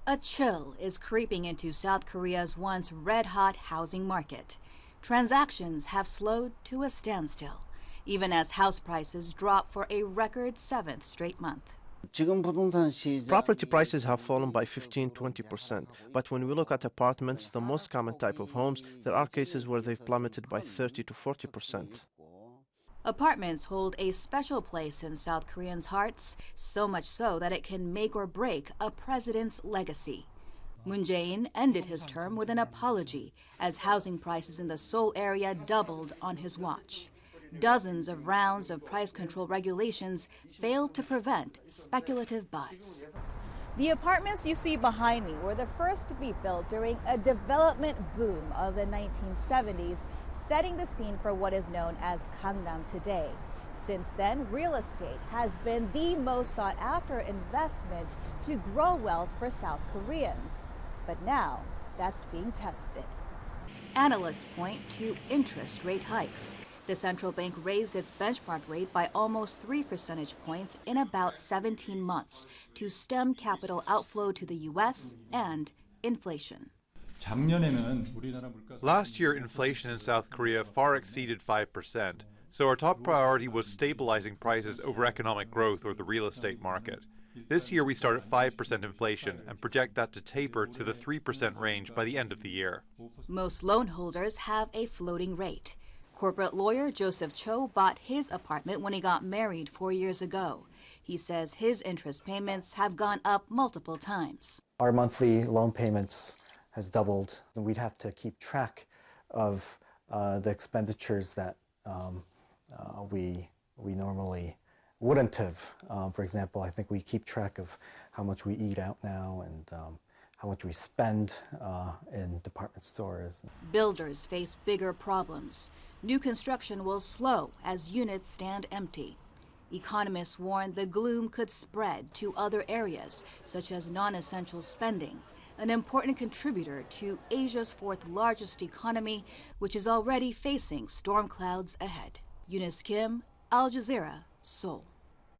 A chill is creeping into South Korea's once red-hot housing market. Transactions have slowed to a standstill, even as house prices drop for a record seventh straight month. Property prices have fallen by 15–20%, but when we look at apartments, the most common type of homes, there are cases where they've plummeted by 30–40%. Apartments hold a special place in South Koreans' hearts, so much so that it can make or break a president's legacy. Moon Jae-in ended his term with an apology as housing prices in the Seoul area doubled on his watch. Dozens of rounds of price control regulations failed to prevent speculative buzz. The apartments you see behind me were the first to be built during a development boom of the 1970s, setting the scene for what is known as Gangnam today. Since then, real estate has been the most sought after investment to grow wealth for South Koreans. But now, that's being tested. Analysts point to interest rate hikes. The central bank raised its benchmark rate by almost 3 percentage points in about 17 months to stem capital outflow to the U.S. and inflation. Last year, inflation in South Korea far exceeded 5%, so our top priority was stabilizing prices over economic growth or the real estate market. This year we start at 5% inflation and project that to taper to the 3% range by the end of the year. Most loan holders have a floating rate. Corporate lawyer Joseph Cho bought his apartment when he got married 4 years ago. He says his interest payments have gone up multiple times. Our monthly loan payments has doubled, and we'd have to keep track of the expenditures that we normally wouldn't have. For example, I think we keep track of how much we eat out now and how much we spend in department stores. Builders face bigger problems. New construction will slow as units stand empty. Economists warn the gloom could spread to other areas, such as non-essential spending, an important contributor to Asia's fourth largest economy, which is already facing storm clouds ahead. Eunice, Al Jazeera, Seoul.